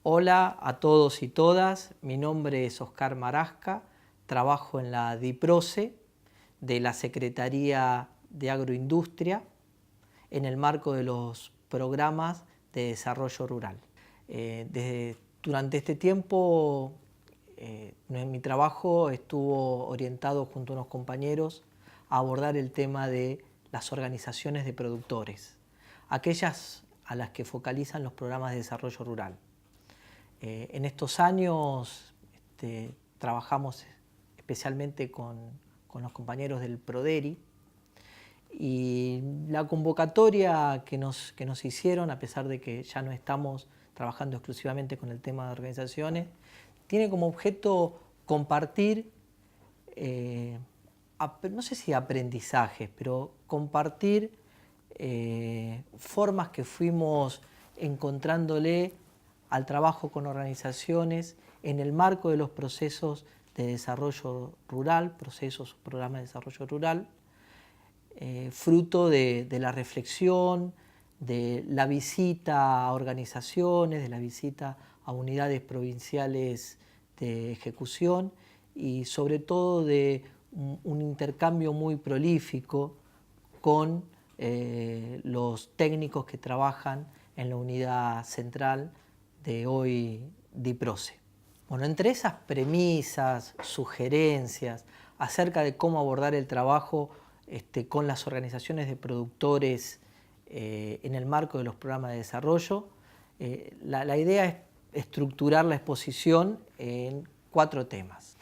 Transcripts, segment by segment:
Hola a todos y todas, mi nombre es Oscar Marasca, trabajo en la DIPROCE de la Secretaría de Agroindustria en el marco de los programas de desarrollo rural. Durante este tiempo mi trabajo estuvo orientado junto a unos compañeros a abordar el tema de las organizaciones de productores, aquellas a las que focalizan los programas de desarrollo rural. En estos años trabajamos especialmente con los compañeros del PRODERI y la convocatoria que nos hicieron, a pesar de que ya no estamos trabajando exclusivamente con el tema de organizaciones, tiene como objeto compartir, no sé si aprendizajes, pero compartir formas que fuimos encontrándole al trabajo con organizaciones en el marco de los procesos de desarrollo rural, programas de desarrollo rural, fruto de la reflexión, de la visita a organizaciones, de la visita a unidades provinciales de ejecución y sobre todo de un intercambio muy prolífico con los técnicos que trabajan en la unidad central de hoy DIPROCE. Bueno, entre esas premisas, sugerencias acerca de cómo abordar el trabajo con las organizaciones de productores en el marco de los programas de desarrollo, la idea es estructurar la exposición en 4 temas.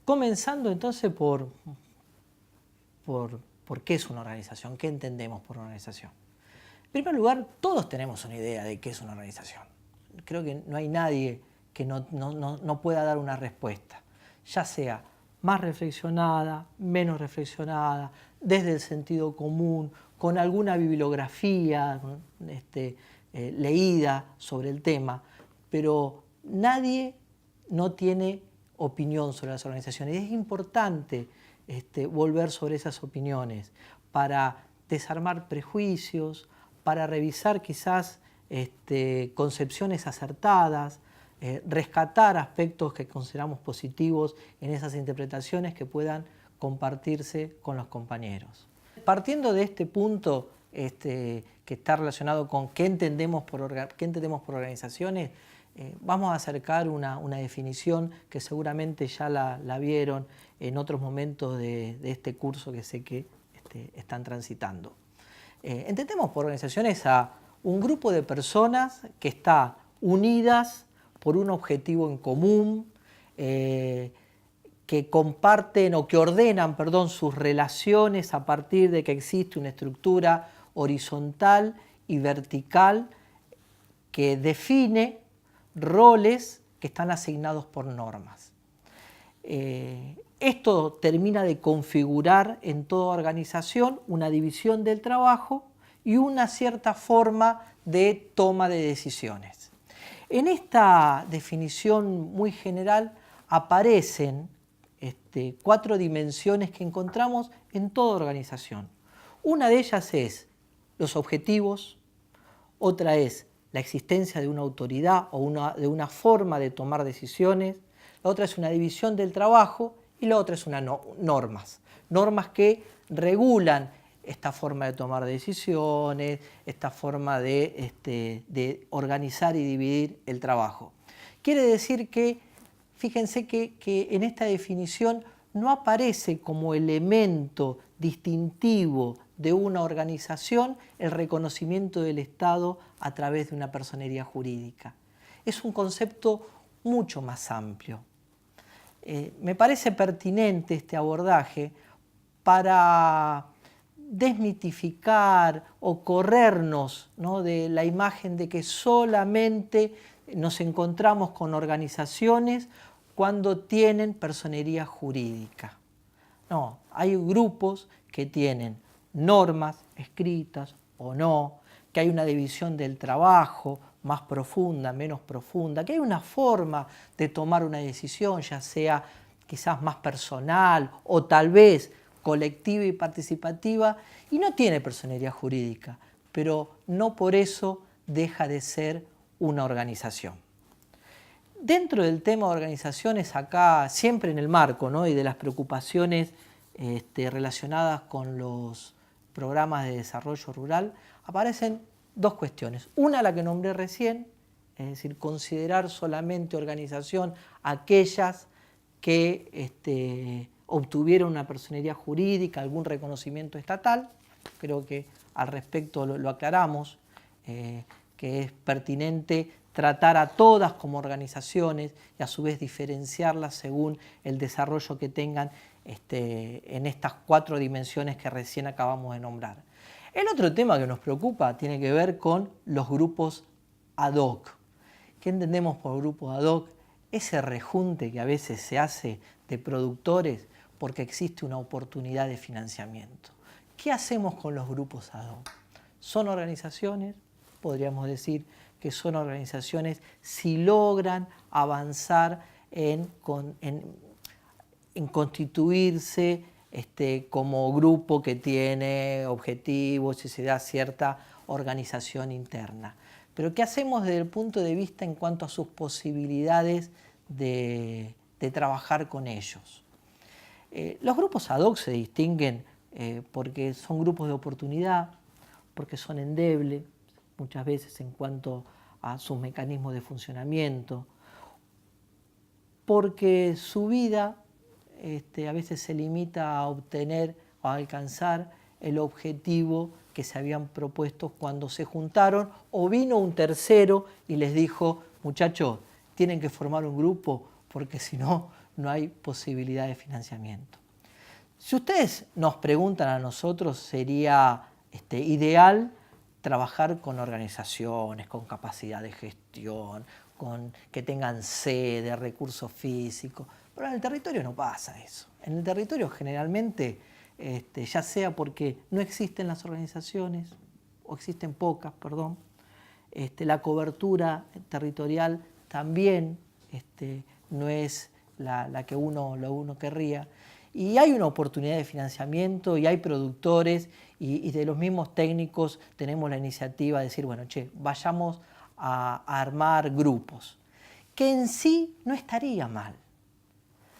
Comenzando entonces por qué es una organización, qué entendemos por organización. En primer lugar, todos tenemos una idea de qué es una organización. Creo que no hay nadie que no pueda dar una respuesta, ya sea más reflexionada, menos reflexionada, desde el sentido común, con alguna bibliografía leída sobre el tema, pero nadie no tiene opinión sobre las organizaciones. Y es importante volver sobre esas opiniones para desarmar prejuicios, para revisar quizás concepciones acertadas, rescatar aspectos que consideramos positivos en esas interpretaciones que puedan compartirse con los compañeros. Partiendo de este punto que está relacionado con qué entendemos por organizaciones, vamos a acercar una definición que seguramente ya la vieron en otros momentos de este curso que sé que están transitando. Entendemos por organizaciones a un grupo de personas que está unidas por un objetivo en común, que comparten o que ordenan, sus relaciones a partir de que existe una estructura horizontal y vertical que define roles que están asignados por normas. Esto termina de configurar en toda organización una división del trabajo y una cierta forma de toma de decisiones. En esta definición muy general aparecen 4 dimensiones que encontramos en toda organización. Una de ellas es los objetivos, otra es la existencia de una autoridad o de una forma de tomar decisiones, la otra es una división del trabajo y la otra es normas que regulan esta forma de tomar decisiones, esta forma de organizar y dividir el trabajo. Quiere decir que, fíjense que en esta definición no aparece como elemento distintivo de una organización el reconocimiento del Estado a través de una personería jurídica. Es un concepto mucho más amplio. Me parece pertinente este abordaje para desmitificar o corrernos, de la imagen de que solamente nos encontramos con organizaciones cuando tienen personería jurídica. No, hay grupos que tienen normas escritas o no, que hay una división del trabajo más profunda, menos profunda, que hay una forma de tomar una decisión, ya sea quizás más personal o tal vez colectiva y participativa, y no tiene personería jurídica, pero no por eso deja de ser una organización. Dentro del tema de organizaciones, acá siempre en el marco, ¿no?, y de las preocupaciones relacionadas con los programas de desarrollo rural, aparecen dos cuestiones. Una, la que nombré recién, es decir, considerar solamente organización aquellas que obtuvieron una personería jurídica, algún reconocimiento estatal. Creo que al respecto lo aclaramos, que es pertinente tratar a todas como organizaciones y a su vez diferenciarlas según el desarrollo que tengan en estas 4 dimensiones que recién acabamos de nombrar. El otro tema que nos preocupa tiene que ver con los grupos ad hoc. ¿Qué entendemos por grupos ad hoc? Ese rejunte que a veces se hace de productores porque existe una oportunidad de financiamiento. ¿Qué hacemos con los grupos ad hoc? Son organizaciones, podríamos decir que son organizaciones si logran avanzar en constituirse como grupo que tiene objetivos y se da cierta organización interna. Pero ¿qué hacemos desde el punto de vista en cuanto a sus posibilidades de trabajar con ellos? Los grupos ad hoc se distinguen porque son grupos de oportunidad, porque son endebles, muchas veces en cuanto a sus mecanismos de funcionamiento, porque su vida a veces se limita a obtener o a alcanzar el objetivo que se habían propuesto cuando se juntaron, o vino un tercero y les dijo, muchachos, tienen que formar un grupo porque si no, no hay posibilidad de financiamiento. Si ustedes nos preguntan a nosotros, sería ideal trabajar con organizaciones, con capacidad de gestión, que tengan sede, recursos físicos, pero en el territorio no pasa eso. En el territorio generalmente, ya sea porque no existen las organizaciones, o existen pocas, perdón, la cobertura territorial también no es la que uno querría. Y hay una oportunidad de financiamiento y hay productores y de los mismos técnicos tenemos la iniciativa de decir, bueno, vayamos a armar grupos, que en sí no estaría mal,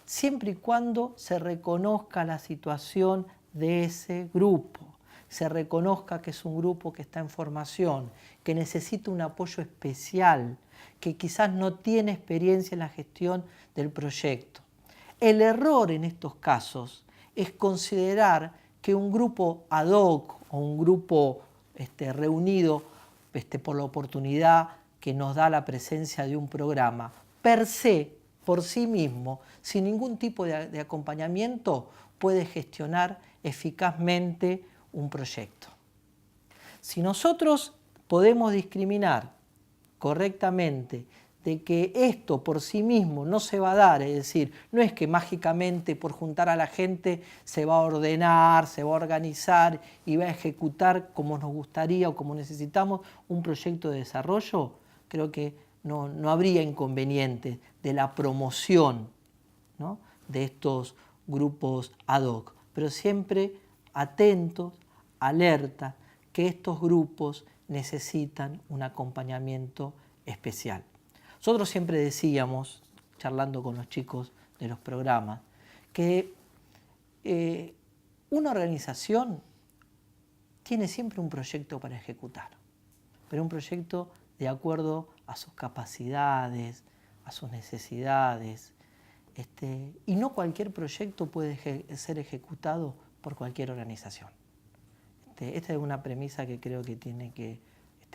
siempre y cuando se reconozca la situación de ese grupo, se reconozca que es un grupo que está en formación, que necesita un apoyo especial, que quizás no tiene experiencia en la gestión del proyecto. El error en estos casos es considerar que un grupo ad hoc o un grupo reunido por la oportunidad que nos da la presencia de un programa, per se, por sí mismo, sin ningún tipo de acompañamiento, puede gestionar eficazmente un proyecto. Si nosotros podemos discriminar correctamente de que esto por sí mismo no se va a dar, es decir, no es que mágicamente por juntar a la gente se va a ordenar, se va a organizar y va a ejecutar como nos gustaría o como necesitamos un proyecto de desarrollo, creo que no habría inconveniente de la promoción, ¿no?, de estos grupos ad hoc, pero siempre atentos, alerta, que estos grupos necesitan un acompañamiento especial. Nosotros siempre decíamos, charlando con los chicos de los programas, que una organización tiene siempre un proyecto para ejecutar, pero un proyecto de acuerdo a sus capacidades, a sus necesidades, y no cualquier proyecto puede ser ejecutado por cualquier organización. Esta es una premisa que creo que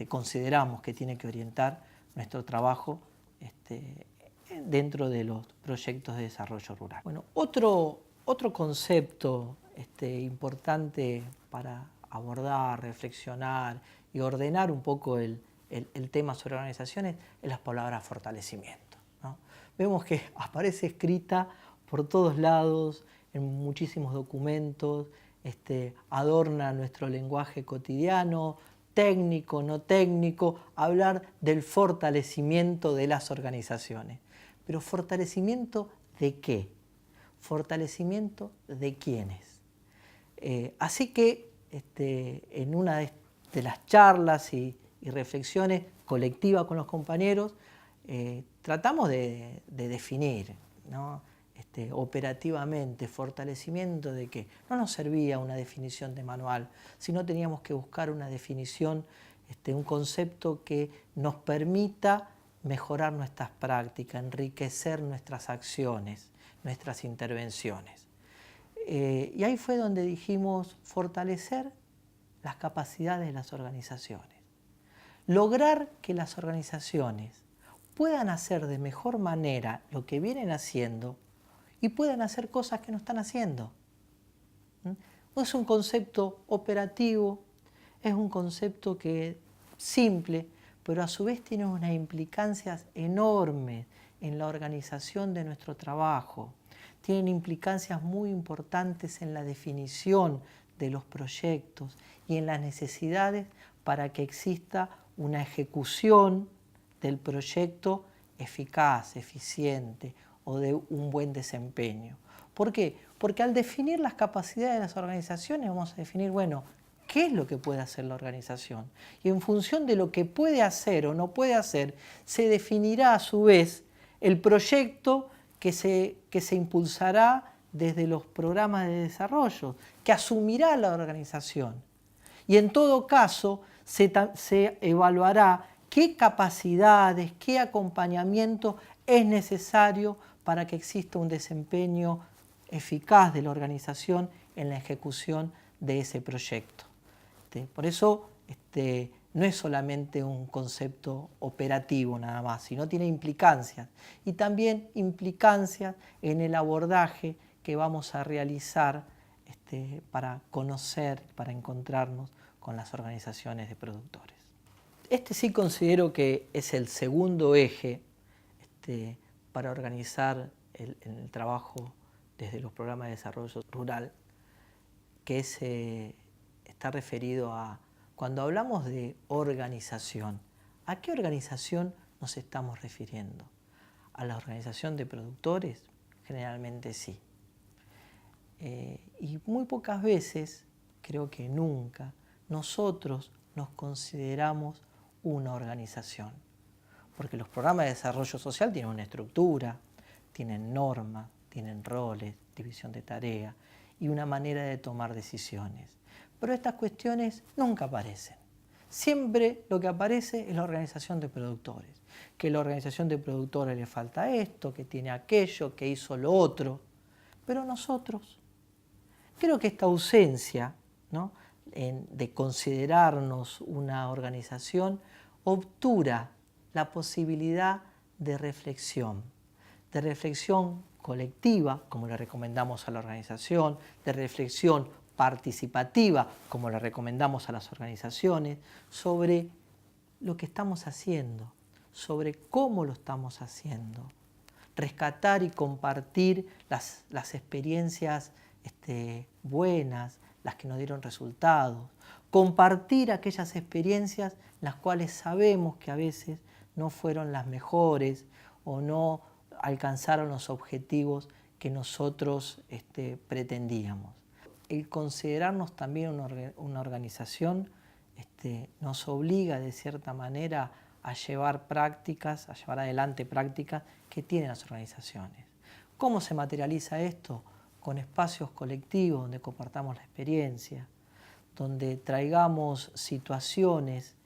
consideramos que tiene que orientar nuestro trabajo dentro de los proyectos de desarrollo rural. Bueno, otro concepto importante para abordar, reflexionar y ordenar un poco el tema sobre organizaciones es las palabras fortalecimiento, ¿no? Vemos que aparece escrita por todos lados, en muchísimos documentos, adorna nuestro lenguaje cotidiano, técnico, no técnico, hablar del fortalecimiento de las organizaciones. Pero ¿fortalecimiento de qué? ¿Fortalecimiento de quiénes? Así que en una de las charlas y reflexiones colectivas con los compañeros, tratamos de definir, ¿no? Operativamente, fortalecimiento de que no nos servía una definición de manual, sino teníamos que buscar una definición, un concepto que nos permita mejorar nuestras prácticas, enriquecer nuestras acciones, nuestras intervenciones. Y ahí fue donde dijimos fortalecer las capacidades de las organizaciones. Lograr que las organizaciones puedan hacer de mejor manera lo que vienen haciendo y puedan hacer cosas que no están haciendo. No es un concepto operativo, es un concepto que simple, pero a su vez tiene unas implicancias enormes en la organización de nuestro trabajo. Tienen implicancias muy importantes en la definición de los proyectos y en las necesidades para que exista una ejecución del proyecto eficaz, eficiente o de un buen desempeño. ¿Por qué? Porque al definir las capacidades de las organizaciones vamos a definir, bueno, ¿qué es lo que puede hacer la organización? Y en función de lo que puede hacer o no puede hacer, se definirá a su vez el proyecto que se impulsará desde los programas de desarrollo, que asumirá la organización. Y en todo caso se evaluará qué capacidades, qué acompañamiento es necesario para que exista un desempeño eficaz de la organización en la ejecución de ese proyecto. Por eso no es solamente un concepto operativo nada más, sino tiene implicancias y también implicancias en el abordaje que vamos a realizar para conocer, para encontrarnos con las organizaciones de productores. Sí considero que es el segundo eje para organizar el trabajo desde los programas de desarrollo rural, que está referido a, cuando hablamos de organización, ¿a qué organización nos estamos refiriendo? ¿A la organización de productores? Generalmente sí. Y muy pocas veces, creo que nunca, nosotros nos consideramos una organización. Porque los programas de desarrollo social tienen una estructura, tienen normas, tienen roles, división de tareas y una manera de tomar decisiones. Pero estas cuestiones nunca aparecen. Siempre lo que aparece es la organización de productores. Que la organización de productores le falta esto, que tiene aquello, que hizo lo otro. Pero nosotros, creo que esta ausencia, ¿no?, de considerarnos una organización obtura la posibilidad de reflexión colectiva, como le recomendamos a la organización, de reflexión participativa, como le recomendamos a las organizaciones, sobre lo que estamos haciendo, sobre cómo lo estamos haciendo. Rescatar y compartir las experiencias buenas, las que nos dieron resultados. Compartir aquellas experiencias las cuales sabemos que a veces no fueron las mejores o no alcanzaron los objetivos que nosotros pretendíamos. El considerarnos también una organización nos obliga de cierta manera a llevar adelante prácticas que tienen las organizaciones. ¿Cómo se materializa esto? Con espacios colectivos donde compartamos la experiencia, donde traigamos situaciones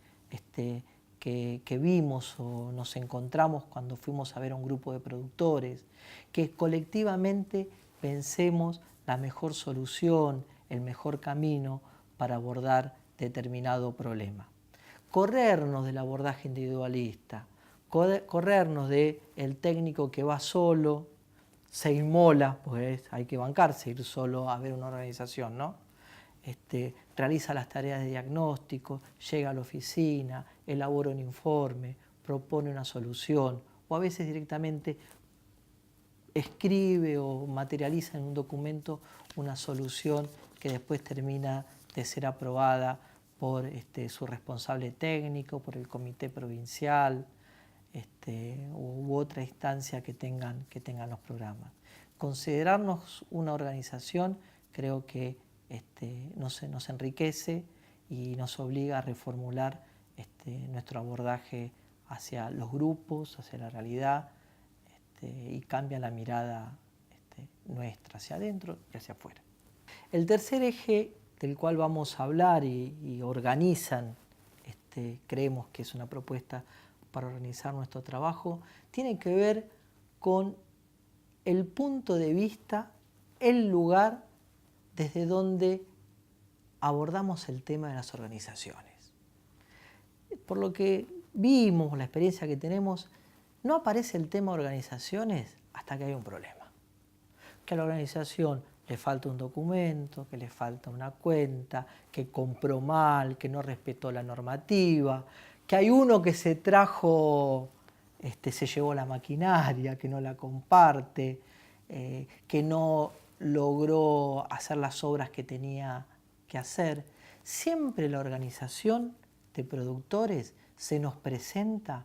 que vimos o nos encontramos cuando fuimos a ver a un grupo de productores, que colectivamente pensemos la mejor solución, el mejor camino para abordar determinado problema. Corrernos del abordaje individualista, corrernos del técnico que va solo, se inmola, pues hay que bancarse, ir solo a ver una organización, ¿no? Realiza las tareas de diagnóstico, llega a la oficina, elabora un informe, propone una solución o a veces directamente escribe o materializa en un documento una solución que después termina de ser aprobada por su responsable técnico, por el comité provincial u otra instancia que tengan los programas. Considerarnos una organización creo que nos enriquece y nos obliga a reformular nuestro abordaje hacia los grupos, hacia la realidad, y cambia la mirada nuestra hacia adentro y hacia afuera. El tercer eje del cual vamos a hablar y organizan, creemos que es una propuesta para organizar nuestro trabajo, tiene que ver con el punto de vista, el lugar desde donde abordamos el tema de las organizaciones. Por lo que vimos, la experiencia que tenemos, no aparece el tema organizaciones hasta que hay un problema. Que a la organización le falta un documento, que le falta una cuenta, que compró mal, que no respetó la normativa, que hay uno que se trajo, se llevó la maquinaria, que no la comparte, que no logró hacer las obras que tenía que hacer. Siempre la organización de productores se nos presenta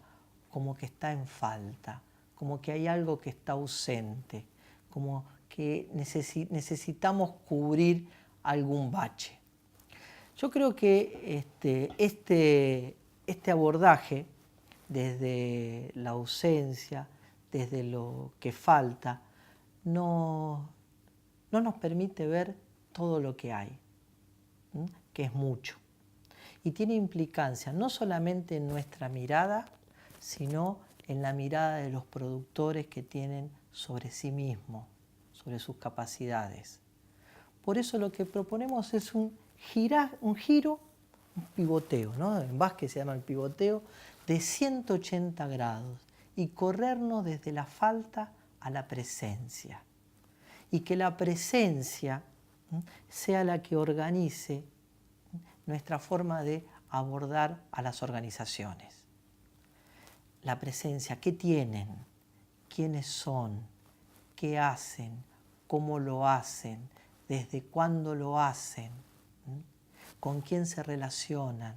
como que está en falta, como que hay algo que está ausente, como que necesitamos cubrir algún bache. Yo creo que este abordaje, desde la ausencia, desde lo que falta, no nos permite ver todo lo que hay, que es mucho. Y tiene implicancia no solamente en nuestra mirada, sino en la mirada de los productores que tienen sobre sí mismos, sobre sus capacidades. Por eso lo que proponemos es un giro, un pivoteo, ¿no? En Vázquez se llama el pivoteo, de 180 grados y corrernos desde la falta a la presencia. Y que la presencia sea la que organice nuestra forma de abordar a las organizaciones. La presencia, ¿qué tienen? ¿Quiénes son? ¿Qué hacen? ¿Cómo lo hacen? ¿Desde cuándo lo hacen? ¿Con quién se relacionan?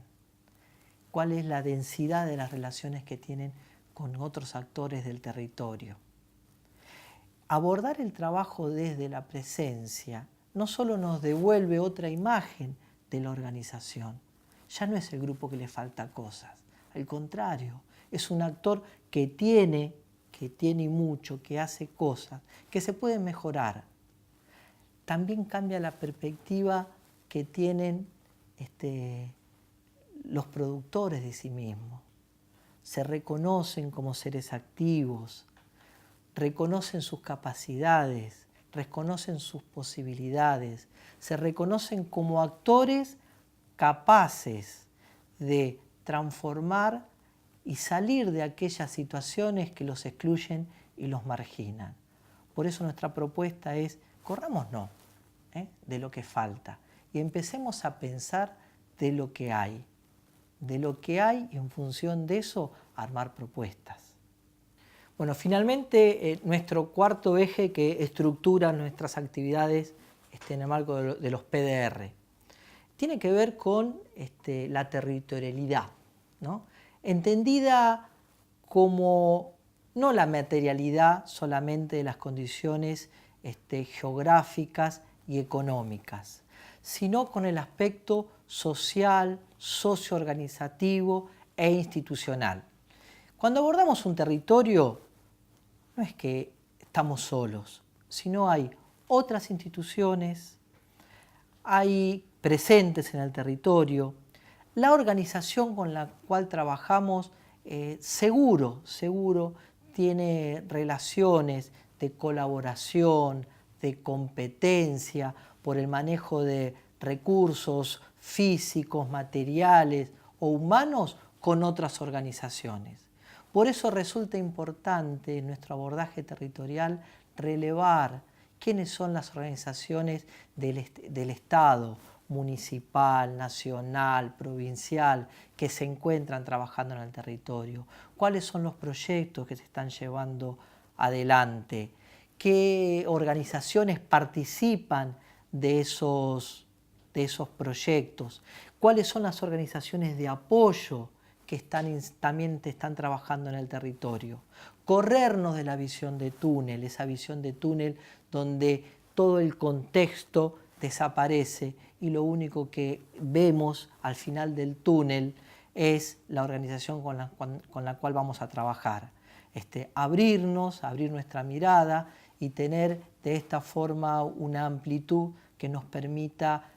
¿Cuál es la densidad de las relaciones que tienen con otros actores del territorio? Abordar el trabajo desde la presencia no solo nos devuelve otra imagen de la organización, ya no es el grupo que le falta cosas, al contrario, es un actor que tiene mucho, que hace cosas, que se pueden mejorar. También cambia la perspectiva que tienen los productores de sí mismos. Se reconocen como seres activos, reconocen sus capacidades, reconocen sus posibilidades, se reconocen como actores capaces de transformar y salir de aquellas situaciones que los excluyen y los marginan. Por eso nuestra propuesta es, corrámonos de lo que falta y empecemos a pensar de lo que hay y en función de eso armar propuestas. Bueno, finalmente nuestro cuarto eje que estructura nuestras actividades en el marco de los PDR tiene que ver con la territorialidad, ¿no? Entendida como no la materialidad solamente de las condiciones geográficas y económicas, sino con el aspecto social, socioorganizativo e institucional. Cuando abordamos un territorio, no es que estamos solos, sino hay otras instituciones, hay presentes en el territorio, la organización con la cual trabajamos seguro tiene relaciones de colaboración, de competencia por el manejo de recursos físicos, materiales o humanos con otras organizaciones. Por eso resulta importante en nuestro abordaje territorial relevar quiénes son las organizaciones del Estado, municipal, nacional, provincial, que se encuentran trabajando en el territorio, cuáles son los proyectos que se están llevando adelante, qué organizaciones participan de esos proyectos, cuáles son las organizaciones de apoyo que también están trabajando en el territorio. Corrernos de la visión de túnel, esa visión de túnel donde todo el contexto desaparece y lo único que vemos al final del túnel es la organización con la cual vamos a trabajar. Abrirnos, abrir nuestra mirada y tener de esta forma una amplitud que nos permita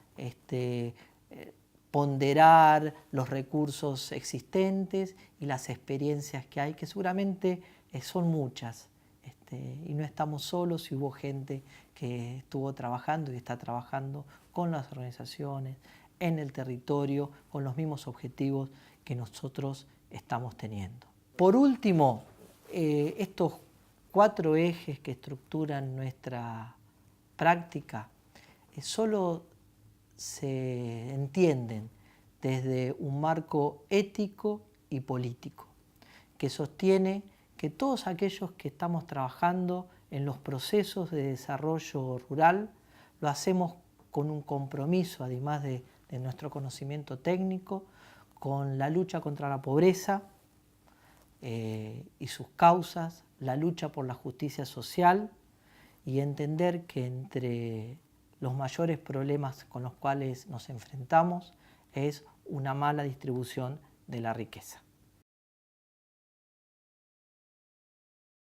ponderar los recursos existentes y las experiencias que hay, que seguramente son muchas. Y no estamos solos, y hubo gente que estuvo trabajando y está trabajando con las organizaciones, en el territorio, con los mismos objetivos que nosotros estamos teniendo. Por último, estos 4 ejes que estructuran nuestra práctica solo se entienden desde un marco ético y político que sostiene que todos aquellos que estamos trabajando en los procesos de desarrollo rural lo hacemos con un compromiso, además de nuestro conocimiento técnico, con la lucha contra la pobreza y sus causas, la lucha por la justicia social, y entender que entre los mayores problemas con los cuales nos enfrentamos es una mala distribución de la riqueza.